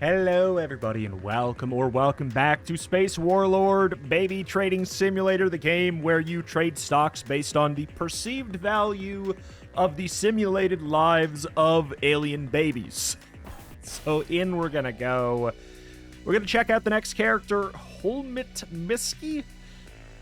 Hello, everybody, and welcome back to Space Warlord Baby Trading Simulator, the game where you trade stocks based on the perceived value of the simulated lives of alien babies. So we're gonna check out the next character, Holmit Miski.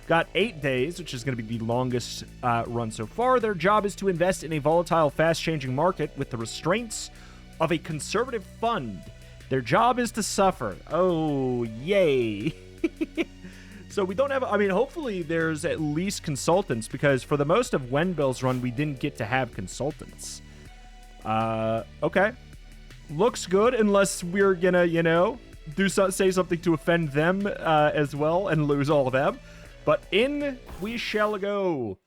Got 8 days, which is going to be the longest run so far. Their job is to invest in a volatile, fast-changing market with the restraints of a conservative fund. Their job is to suffer. Oh, yay. So we don't have... I mean, hopefully there's at least consultants, because for the most of Wenbill's run, we didn't get to have consultants. Okay. Looks good, unless we're gonna, say something to offend them as well and lose all of them. But in we shall go.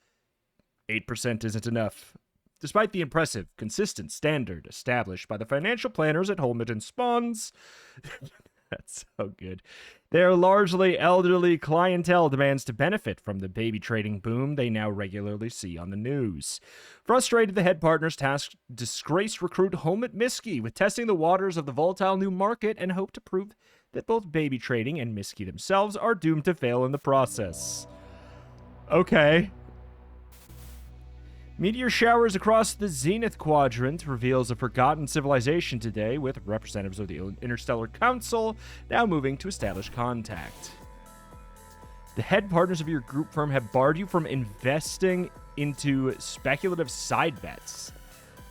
8% isn't enough. Despite the impressive, consistent standard established by the financial planners at Holmit and Spawns, that's so good, their largely elderly clientele demands to benefit from the baby trading boom they now regularly see on the news. Frustrated, the head partners tasked disgraced recruit Holmit Miski with testing the waters of the volatile new market and hope to prove that both baby trading and Miski themselves are doomed to fail in the process. Okay. Meteor showers across the Zenith Quadrant reveals a forgotten civilization today, with representatives of the Interstellar Council now moving to establish contact. The head partners of your group firm have barred you from investing into speculative side bets.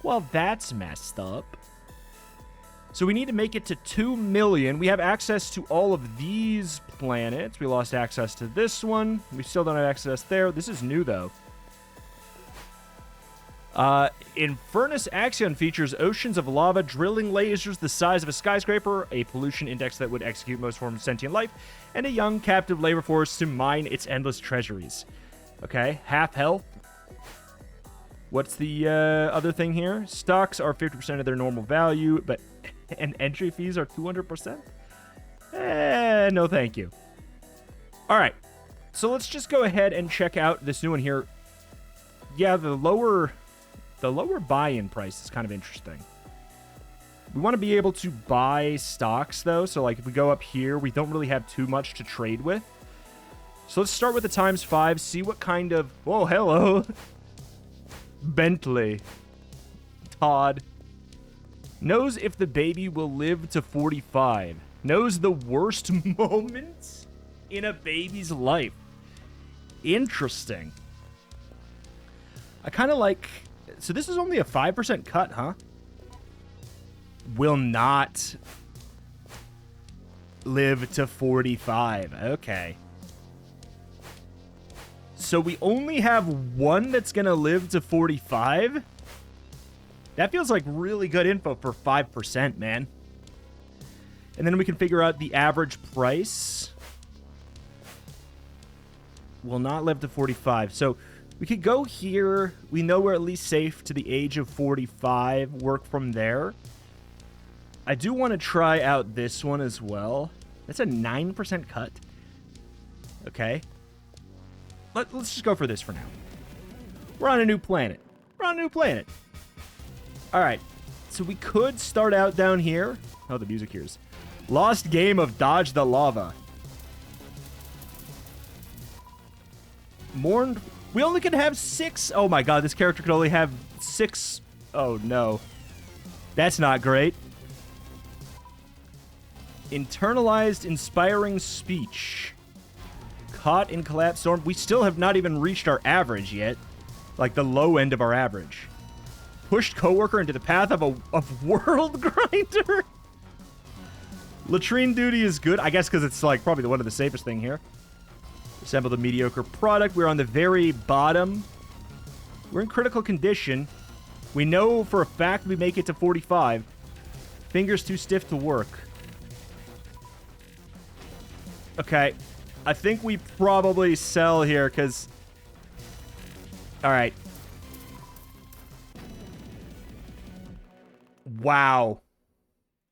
Well, that's messed up. So we need to make it to 2 million. We have access to all of these planets. We lost access to this one. We still don't have access there. This is new, though. Infernus Axion features oceans of lava, drilling lasers the size of a skyscraper, a pollution index that would execute most forms of sentient life, and a young captive labor force to mine its endless treasuries. Okay, half health. What's the other thing here? Stocks are 50% of their normal value, but and entry fees are 200%? No thank you. All right, so let's just go ahead and check out this new one here. Yeah, the lower buy-in price is kind of interesting. We want to be able to buy stocks, though. So, like, if we go up here, we don't really have too much to trade with. So let's start with the ×5, see what kind of... Whoa, hello. Bentley. Todd. Knows if the baby will live to 45. Knows the worst moments in a baby's life. Interesting. I kind of like... So this is only a 5% cut, huh? Will not live to 45. Okay. So we only have one that's going to live to 45? That feels like really good info for 5%, man. And then we can figure out the average price. Will not live to 45. So... we could go here. We know we're at least safe to the age of 45. Work from there. I do want to try out this one as well. That's a 9% cut. Okay. Let's just go for this for now. We're on a new planet. All right. So we could start out down here. Oh, the music here is... Lost game of Dodge the Lava. Mourned... We only can have 6. Oh my god, this character could only have 6. Oh no. That's not great. Internalized inspiring speech. Caught in collapse storm. We still have not even reached our average yet. Like the low end of our average. Pushed coworker into the path of world grinder. Latrine duty is good. I guess because it's like probably one of the safest thing here. Assembled a mediocre product. We're on the very bottom. We're in critical condition. We know for a fact we make it to 45. Fingers too stiff to work. Okay. I think we probably sell here because... Alright. Wow.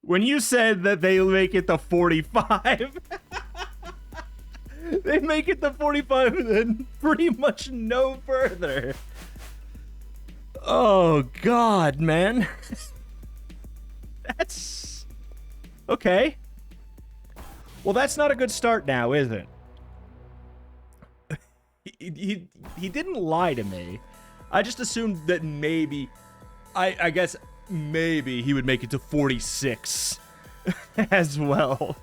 When you said that they make it to 45... They make it to 45 and then pretty much no further. Oh, God, man. That's... Okay. Well, that's not a good start now, is it? He didn't lie to me. I just assumed that maybe... I guess maybe he would make it to 46 as well.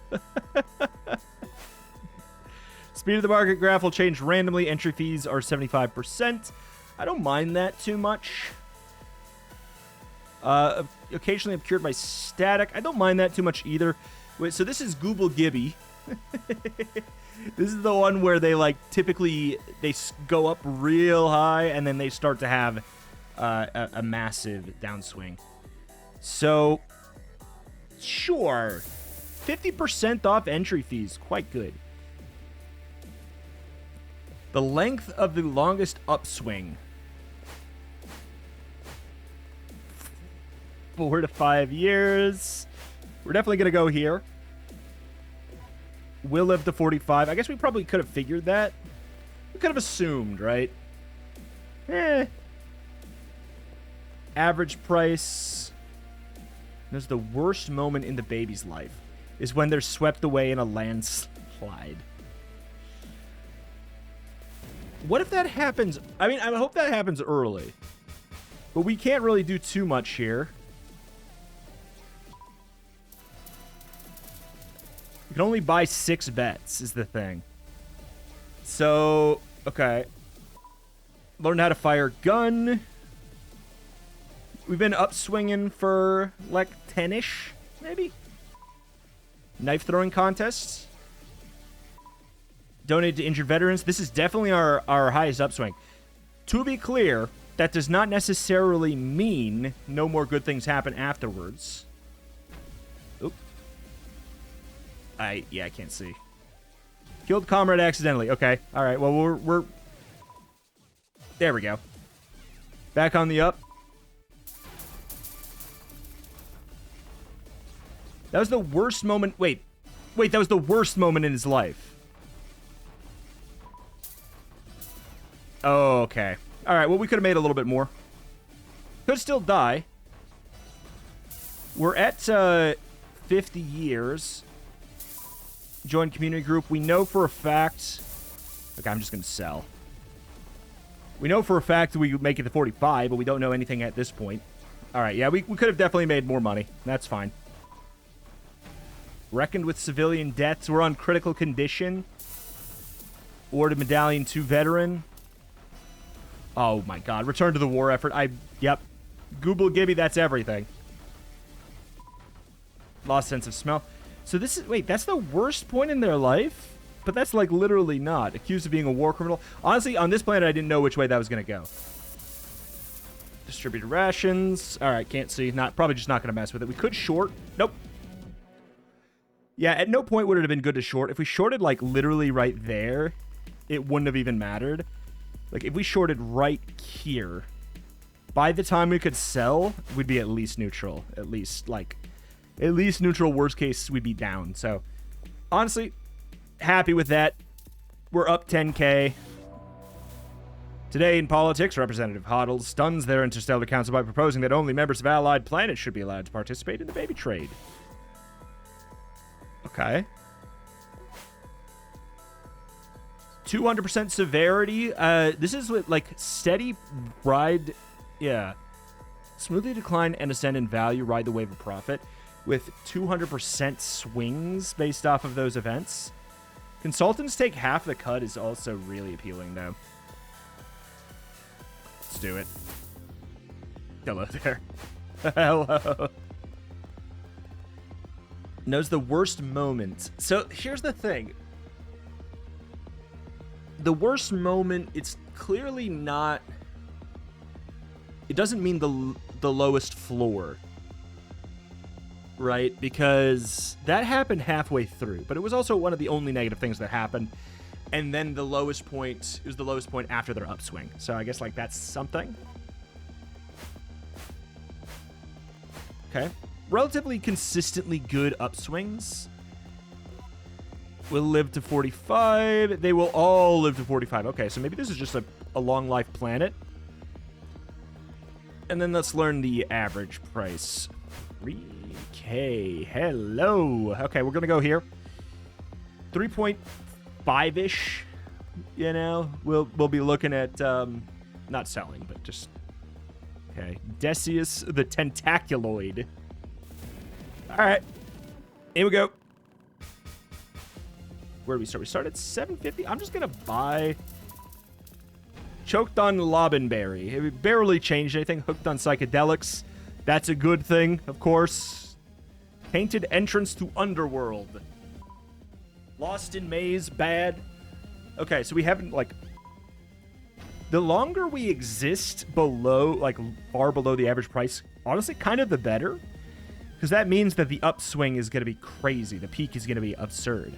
Speed of the market graph will change randomly. Entry fees are 75%. I don't mind that too much. Occasionally obscured by static. I don't mind that too much either. Wait, so this is Google Gibby. This is the one where they, like, typically, they go up real high, and then they start to have a massive downswing. So, sure. 50% off entry fees. Quite good. The length of the longest upswing. 4 to 5 years. We're definitely going to go here. We'll live to 45. I guess we probably could have figured that. We could have assumed, right? Average price. There's the worst moment in the baby's life. Is when they're swept away in a landslide. What if that happens? I mean, I hope that happens early. But we can't really do too much here. You can only buy 6 bets, is the thing. So, okay. Learn how to fire a gun. We've been upswinging for, like, 10-ish, maybe? Knife throwing contests. Donate to injured veterans. This is definitely our highest upswing. To be clear, that does not necessarily mean no more good things happen afterwards. Oop. I can't see. Killed comrade accidentally. Okay. All right. Well, we're... There we go. Back on the up. That was the worst moment... Wait, that was the worst moment in his life. Oh, okay. All right. Well, we could have made a little bit more. Could still die. We're at 50 years. Join community group. We know for a fact... Okay, I'm just going to sell. We know for a fact that we would make it to 45, but we don't know anything at this point. All right, yeah, we could have definitely made more money. That's fine. Reckoned with civilian deaths. We're on critical condition. Awarded Medallion to veteran. Oh, my God. Return to the war effort. Yep. Google Gibby, that's everything. Lost sense of smell. So this is... Wait, that's the worst point in their life? But that's, like, literally not. Accused of being a war criminal. Honestly, on this planet, I didn't know which way that was going to go. Distributed rations. All right, can't see. Probably just not going to mess with it. We could short. Nope. Yeah, at no point would it have been good to short. If we shorted, like, literally right there, it wouldn't have even mattered. Like, if we shorted right here, by the time we could sell, we'd be at least neutral. At least neutral. Worst case, we'd be down. So, honestly, happy with that. We're up 10K. Today in politics, Representative Hoddle stuns their interstellar council by proposing that only members of allied planets should be allowed to participate in the baby trade. Okay. 200% severity. This is with, like, steady ride. Yeah. Smoothly decline and ascend in value. Ride the wave of profit. With 200% swings based off of those events. Consultants take half the cut is also really appealing, though. Let's do it. Hello there. Hello. Knows the worst moment. So here's the thing. The worst moment, it's clearly not... It doesn't mean the lowest floor. Right? Because that happened halfway through. But it was also one of the only negative things that happened. And then the lowest point... It was the lowest point after their upswing. So I guess, like, that's something. Okay. Relatively consistently good upswings. We'll live to 45. They will all live to 45. Okay, so maybe this is just a long life planet. And then let's learn the average price. Okay, hello. Okay, we're gonna go here. 3.5-ish. You know, we'll be looking at not selling, but just okay. Decius the Tentaculoid. All right, here we go. Where do we start? We start at 750. I'm just gonna buy. Choked on Lobenberry. It barely changed anything. Hooked on psychedelics. That's a good thing, of course. Tainted entrance to Underworld. Lost in Maze. Bad. Okay, so we haven't, like... The longer we exist below, like, far below the average price, honestly, kind of the better. Because that means that the upswing is going to be crazy. The peak is going to be absurd.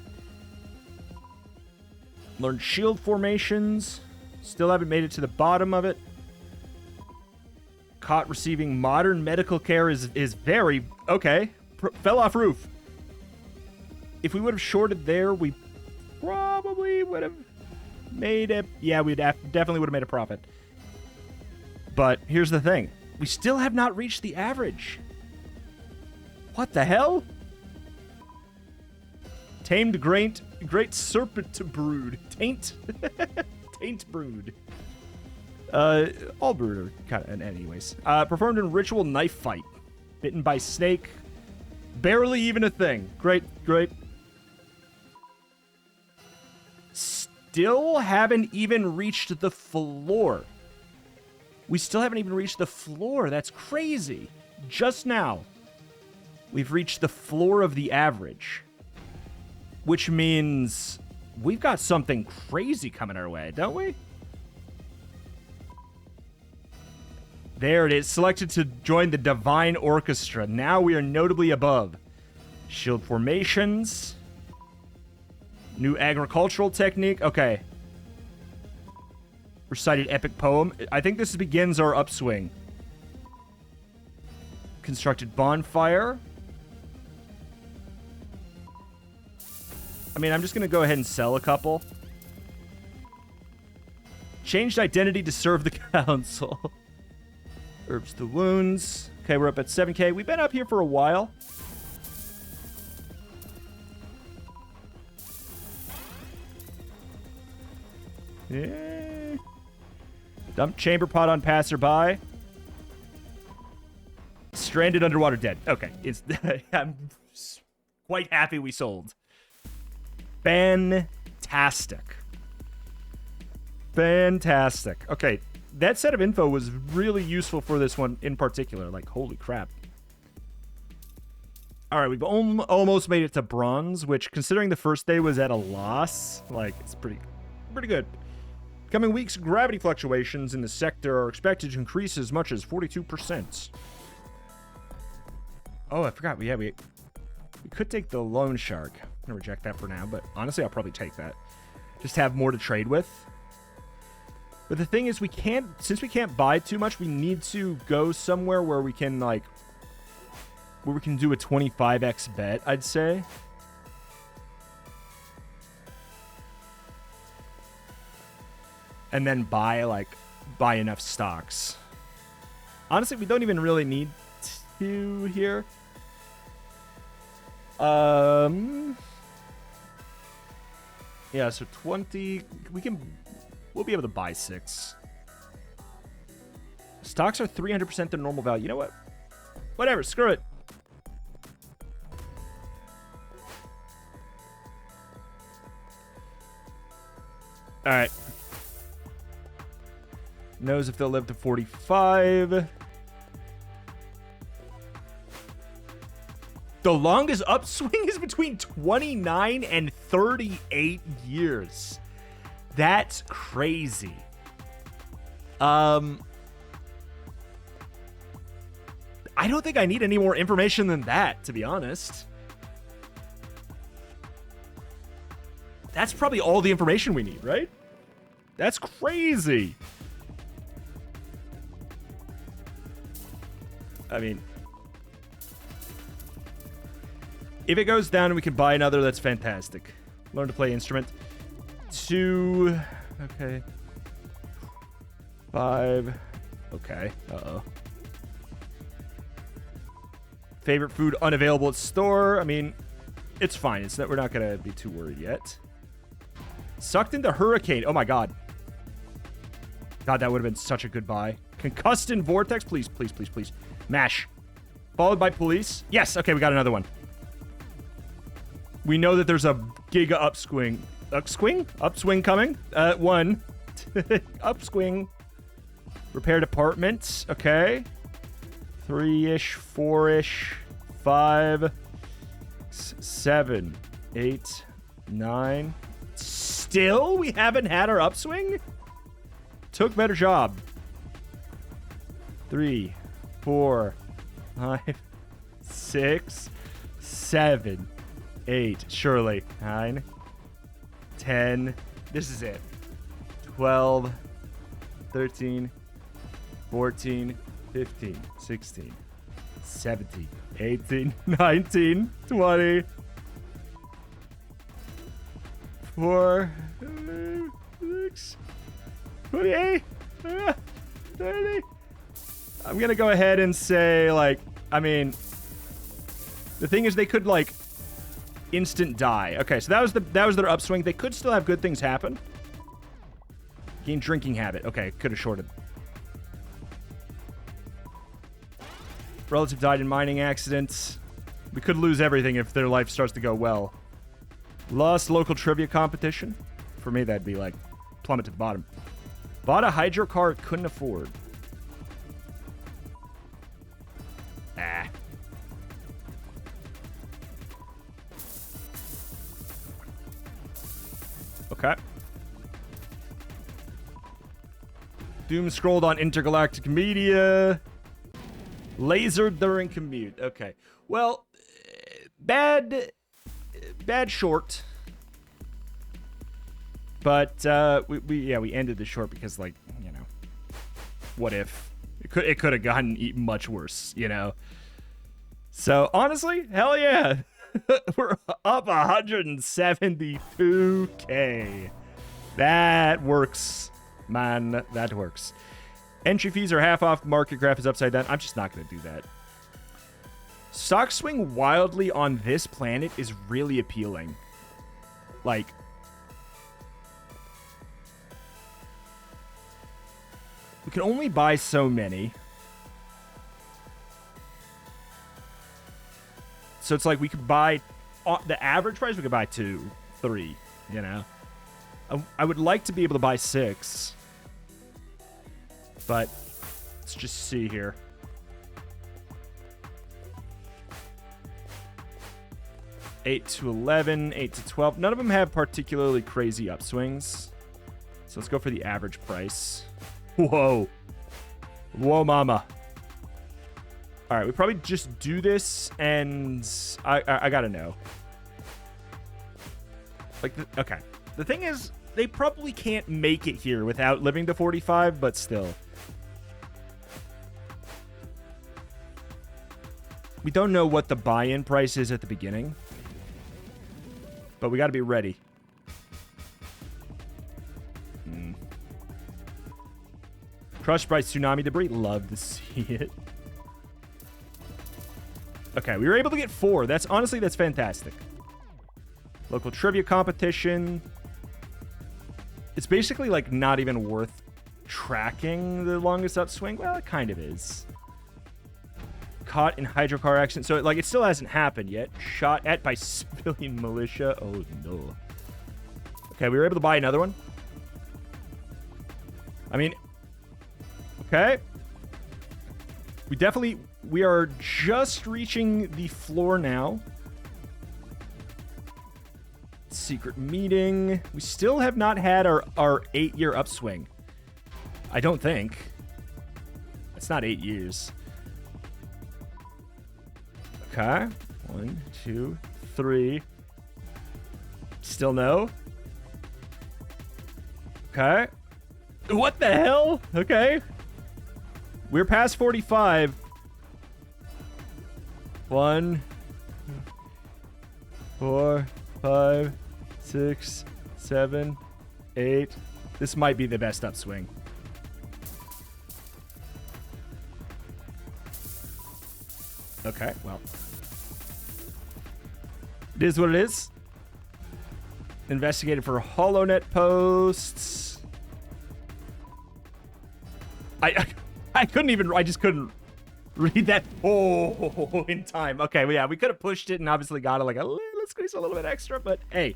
Learned shield formations. Still haven't made it to the bottom of it. Caught receiving modern medical care is very... Okay. Fell off roof. If we would have shorted there, we probably would have made it. Yeah, we definitely would have made a profit. But here's the thing. We still have not reached the average. What the hell? Tamed great serpent brood. Taint brood. All brood are kind of, anyways. Performed in ritual knife fight. Bitten by snake. Barely even a thing. Great. Still haven't even reached the floor. We still haven't even reached the floor. That's crazy. Just now, we've reached the floor of the average. Which means we've got something crazy coming our way, don't we? There it is. Selected to join the Divine Orchestra. Now we are notably above. Shield formations. New agricultural technique. Okay. Recited epic poem. I think this begins our upswing. Constructed bonfire. I mean, I'm just going to go ahead and sell a couple. Changed identity to serve the council. Herbs the wounds. Okay, we're up at 7K. We've been up here for a while. Yeah. Dump chamber pot on passerby. Stranded underwater dead. Okay, I'm quite happy we sold. Fantastic. Okay, that set of info was really useful for this one in particular. Like, holy crap. All right, we've almost made it to bronze, which, considering the first day was at a loss, like, it's pretty good. Coming weeks, gravity fluctuations in the sector are expected to increase as much as 42%. Oh, I forgot. Yeah, we could take the loan shark. I'm gonna reject that for now, but honestly, I'll probably take that. Just have more to trade with. But the thing is, since we can't buy too much, we need to go somewhere where we can, like, where we can do a 25x bet, I'd say. And then buy enough stocks. Honestly, we don't even really need to here. Yeah, so 20, we'll be able to buy 6. Stocks are 300% their normal value. You know what? Whatever, screw it. All right. Knows if they'll live to 45. The longest upswing is between 29 and 38 years. That's crazy. I don't think I need any more information than that, to be honest. That's probably all the information we need, right? That's crazy. I mean, if it goes down and we can buy another, that's fantastic. Learn to play instrument. 2. Okay. 5. Okay. Uh-oh. Favorite food unavailable at store. I mean, it's fine. It's that we're not gonna be too worried yet. Sucked into hurricane. Oh my god. God, that would have been such a good buy. Concussed in vortex. Please, please, please, please. Mash. Followed by police. Yes. Okay, we got another one. We know that there's a giga upswing. Upswing coming. One. Upswing. Repaired apartments. Okay. 3-ish, 4-ish, 5, 7, 8, 9. Still, we haven't had our upswing? Took better job. 3, 4, 5, 6, 7, 8. Surely. 9, 10. This is it. 12, 13, 14, 15, 16, 17, 18, 19, 20, 4, 6, 28, 30. I'm going to go ahead and say, like, I mean, the thing is they could, like, instant die. Okay, so that was their upswing. They could still have good things happen. Gain drinking habit. Okay, could have shorted. Relative died in mining accidents. We could lose everything if their life starts to go well. Lost local trivia competition. For me, that'd be like plummet to the bottom. Bought a hydro car couldn't afford. Ah. Okay. Doom scrolled on intergalactic media. Lasered during commute. Okay. Well, bad short. But we ended the short because, like, you know, what if it could have gotten much worse, you know? So honestly, hell yeah. We're up 172K. That works, man. That works. Entry fees are half off. Market graph is upside down. I'm just not going to do that. Stock swing wildly on this planet is really appealing. Like, we can only buy so many. So it's like we could buy, the average price, we could buy 2, 3, you know. I would like to be able to buy 6. But let's just see here. 8 to 11, 8 to 12. None of them have particularly crazy upswings. So let's go for the average price. Whoa. Whoa, mama. All right, we probably just do this, and I gotta know. Like, okay. The thing is, they probably can't make it here without living to 45, but still. We don't know what the buy-in price is at the beginning. But we got to be ready. Crushed by tsunami debris. Love to see it. Okay, we were able to get 4. That's fantastic. Local trivia competition. It's basically, like, not even worth tracking the longest upswing. Well, it kind of is. Caught in hydrocar accident. So, like, it still hasn't happened yet. Shot at by civilian militia. Oh, no. Okay, we were able to buy another one. I mean, okay. We are just reaching the floor now. Secret meeting. We still have not had our 8-year upswing. I don't think. It's not 8 years. Okay. 1, 2, 3. Still no. Okay. What the hell? Okay. We're past 45. 1, 4, 5, 6, 7, 8. This might be the best upswing. Okay, well. It is what it is. Investigated for HoloNet posts. I couldn't even, I just couldn't read that in time. Okay, well, yeah, we could have pushed it and obviously got it like let's squeeze a little bit extra, but hey,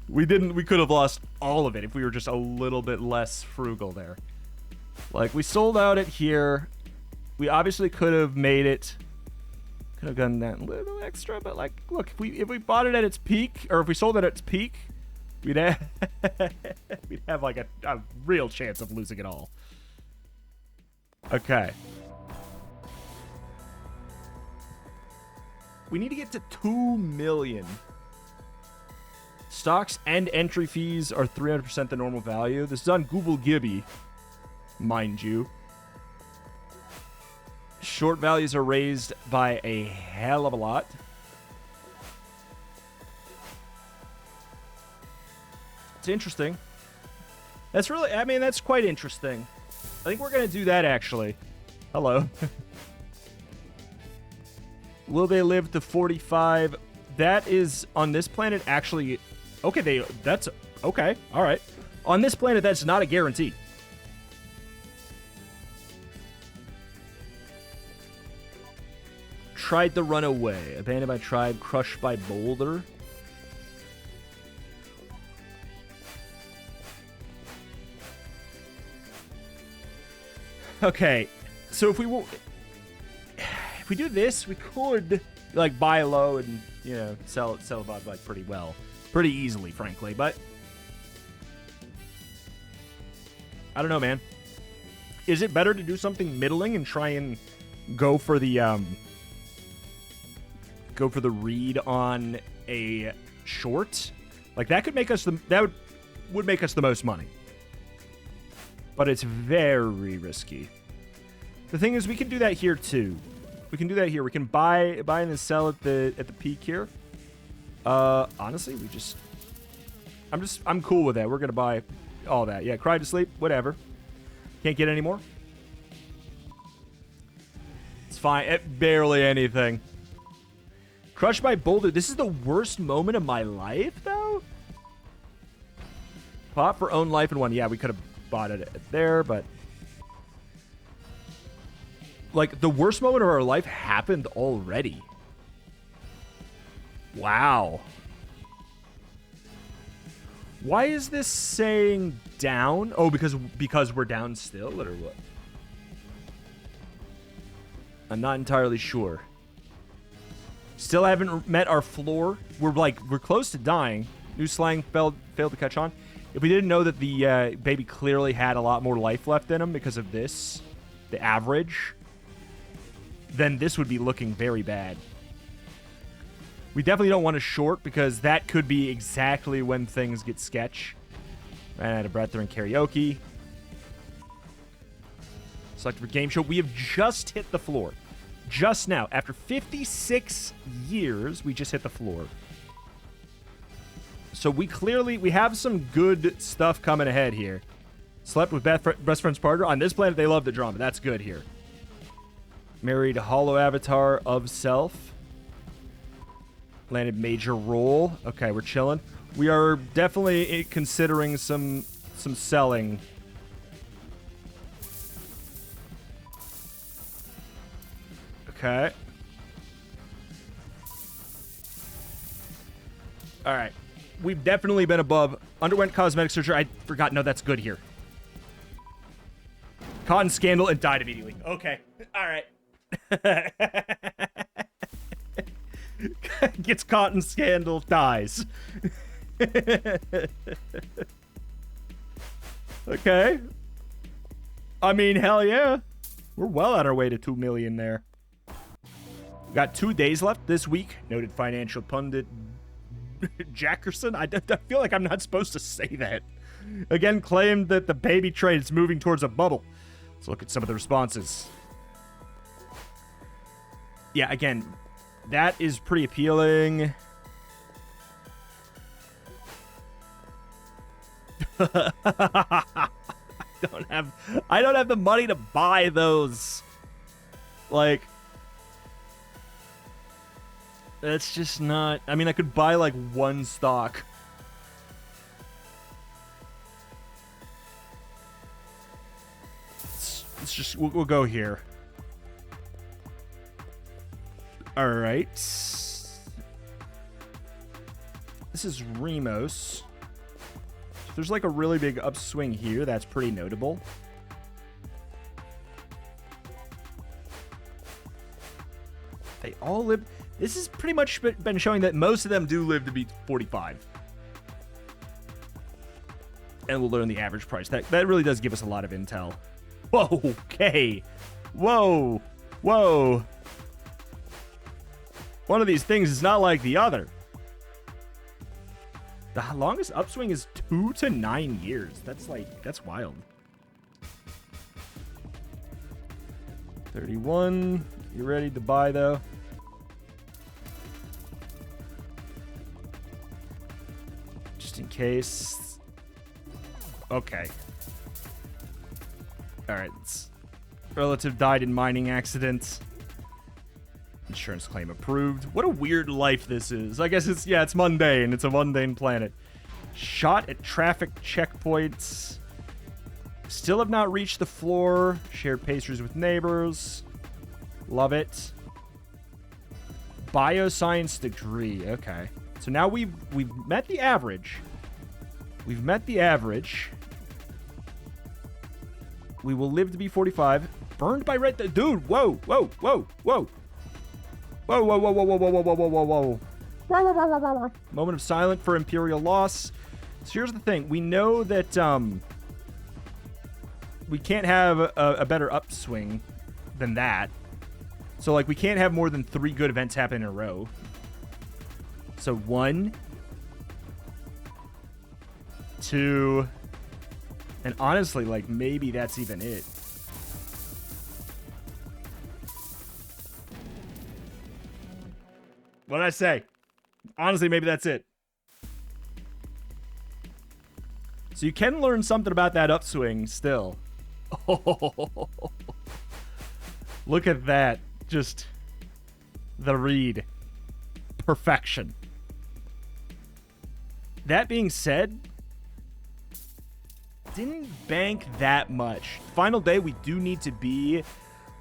we could have lost all of it if we were just a little bit less frugal there. Like, we sold out it here. We obviously could have made it, could have done that little extra, but like, look, if we bought it at its peak, or if we sold it at its peak, we'd have like a real chance of losing it all. Okay. We need to get to 2 million. Stocks and entry fees are 300% the normal value. This is on Google Gibby, mind you. Short values are raised by a hell of a lot. It's interesting. That's really, I mean, that's quite interesting. I think we're going to do that, actually. Hello. Will they live to 45? That is, on this planet, actually... Okay, that's... Okay, all right. On this planet, that's not a guarantee. Tried to run away. Abandoned by tribe. Crushed by boulder. Okay, so if we do this, we could like buy low and, you know, sell above like pretty easily, frankly. But I don't know, man. Is it better to do something middling and try and go for the read on a short? Like, that could make us that would make us the most money. But it's very risky. The thing is, we can do that here too. We can do that here. We can buy and then sell at the peak here. Honestly, I'm cool with that. We're gonna buy all that. Yeah, cry to sleep, whatever. Can't get any more. It's fine. Barely anything. Crushed by boulder. This is the worst moment of my life, though. Pot for own life in one. Yeah, we could have bought it there, but like, the worst moment of our life happened already. Wow. Why is this saying down? Oh, because we're down still, or what? I'm not entirely sure. Still haven't met our floor. We're close to dying. New slang failed to catch on. If we didn't know that the baby clearly had a lot more life left in him because of this, the average, then this would be looking very bad. We definitely don't want to short, because that could be exactly when things get sketch. Ran out of breath during karaoke. Select for game show. We have just hit the floor. Just now. After 56 years, we just hit the floor. So we have some good stuff coming ahead here. Slept with best friend's partner. On this planet, they love the drama. That's good here. Married hollow avatar of self. Landed major role. Okay, we're chilling. We are definitely considering some selling. Okay. All right. We've definitely been above. Underwent cosmetic surgery. I forgot. No, that's good here. Cotton scandal and died immediately. Okay. All right. Gets caught in scandal, dies. Okay. I mean, hell yeah. We're well on our way to 2 million there. We got 2 days left this week. Noted financial pundit Jackerson. I feel like I'm not supposed to say that. Again, claimed that the baby trade is moving towards a bubble. Let's look at some of the responses. Yeah, again, that is pretty appealing. I don't have the money to buy those. Like, That's just not... I mean, I could buy, like, one stock. Let's just... We'll go here. Alright. This is Remos. If there's, like, a really big upswing here, that's pretty notable. They all live... This has pretty much been showing that most of them do live to be 45. And we'll learn the average price. That really does give us a lot of intel. Whoa, okay. Whoa. Whoa. One of these things is not like the other. The longest upswing is 2 to 9 years. That's wild. 31. You ready to buy, though? Just in case. Okay. Alright. Relative died in mining accident. Insurance claim approved. What a weird life this is. I guess it's mundane. It's a mundane planet. Shot at traffic checkpoints. Still have not reached the floor. Shared pastries with neighbors. Love it. Bioscience degree. Okay. So now we've met the average. We've met the average. We will live to be 45. Burned by red... Dude, whoa, whoa, whoa, whoa. Whoa, whoa, whoa, whoa, whoa, whoa, whoa, whoa, whoa, whoa. Moment of silence for Imperial loss. So here's the thing. We know that we can't have a better upswing than that. So, like, we can't have more than 3 good events happen in a row. So, 1, 2, and honestly, like, maybe that's even it. What did I say? Honestly, maybe that's it. So you can learn something about that upswing still. Oh, look at that. Just the read. Perfection. That being said, didn't bank that much. Final day, we do need to be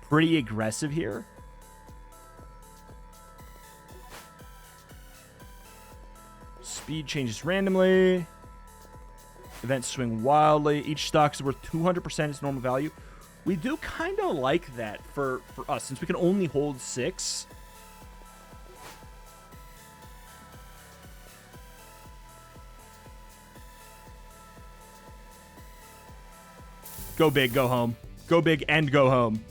pretty aggressive here. Speed changes randomly. Events swing wildly. Each stock is worth 200% its normal value. We do kind of like that for us, since we can only hold 6. Go big, go home. Go big and go home.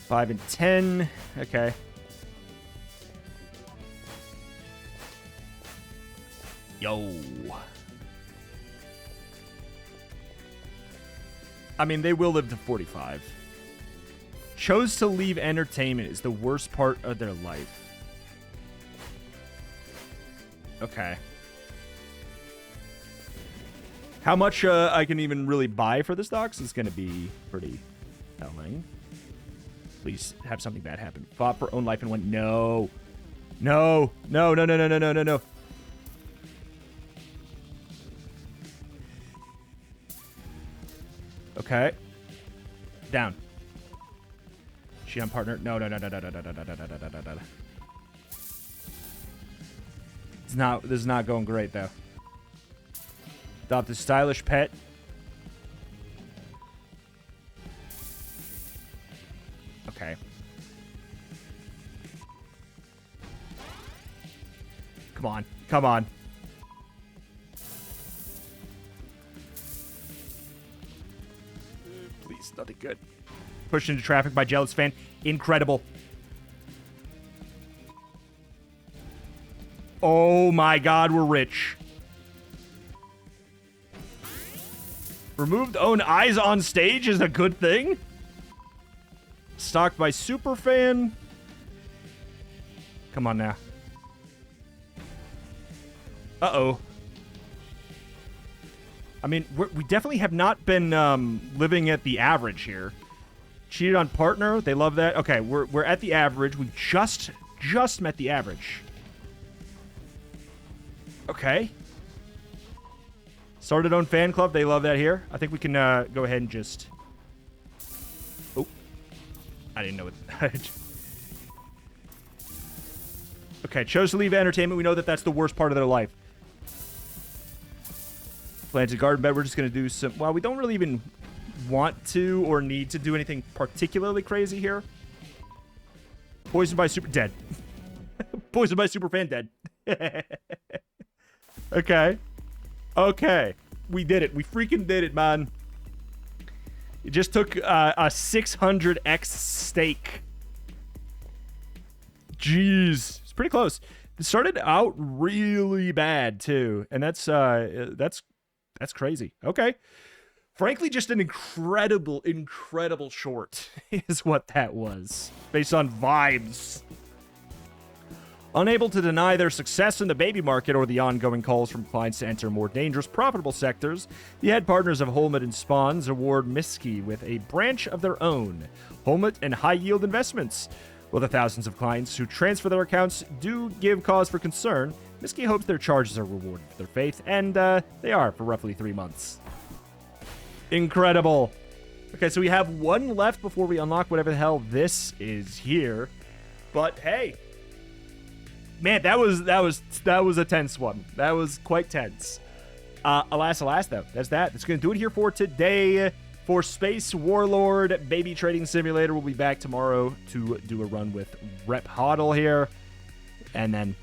$5 and $10. Okay. Yo. I mean, they will live to 45. Chose to leave entertainment is the worst part of their life. Okay. How much I can even really buy for the stocks is going to be pretty telling. Please have something bad happen. Fought for own life and went, no. No. No, no, no, no, no, no, no, no. Okay. Down. She on partner. No, no, no, no, no, no, no, no, no, no, no, no, no. It's not, this is not going great, though. Adopt a stylish pet. Okay. Come on. Come on. Please, nothing good. Pushed into traffic by Jealous Fan. Incredible. Oh my god, we're rich. Removed own eyes on stage is a good thing. Stocked by Superfan. Come on now. Uh-oh. I mean, we definitely have not been living at the average here. Cheated on partner. They love that. Okay, we're at the average. We just met the average. Okay. Started own fan club. They love that here. I think we can go ahead and just... Oh. I didn't know it. Okay, chose to leave entertainment. We know that that's the worst part of their life. Planted garden bed. We're just going to do some... Well, we don't really even want to or need to do anything particularly crazy here. Poisoned by super... Dead. Poisoned by superfan dead. Okay. Okay. We did it. We freaking did it, man. It just took a 600x stake. Jeez. It's pretty close. It started out really bad, too. And that's crazy. Okay. Frankly, just an incredible short is what that was. Based on vibes. Unable to deny their success in the baby market or the ongoing calls from clients to enter more dangerous, profitable sectors, the head partners of Holmet and Spawns award Miski with a branch of their own, Holmet and High Yield Investments. While the thousands of clients who transfer their accounts do give cause for concern, Miski hopes their charges are rewarded for their faith, and they are for roughly 3 months. Incredible. Okay, so we have one left before we unlock whatever the hell this is here. But hey, man, that was a tense one. That was quite tense. Alas, though. That's that. That's going to do it here for today for Space Warlord Baby Trading Simulator. We'll be back tomorrow to do a run with Rep Hodl here. And then,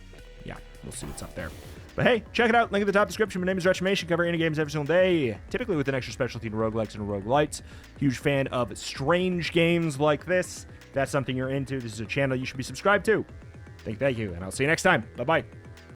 yeah, we'll see what's up there. But hey, check it out. Link in the top description. My name is Retrimation. Cover indie games every single day, typically with an extra specialty in roguelikes and roguelites. Huge fan of strange games like this. If that's something you're into, this is a channel you should be subscribed to. Thank you, and I'll see you next time. Bye-bye.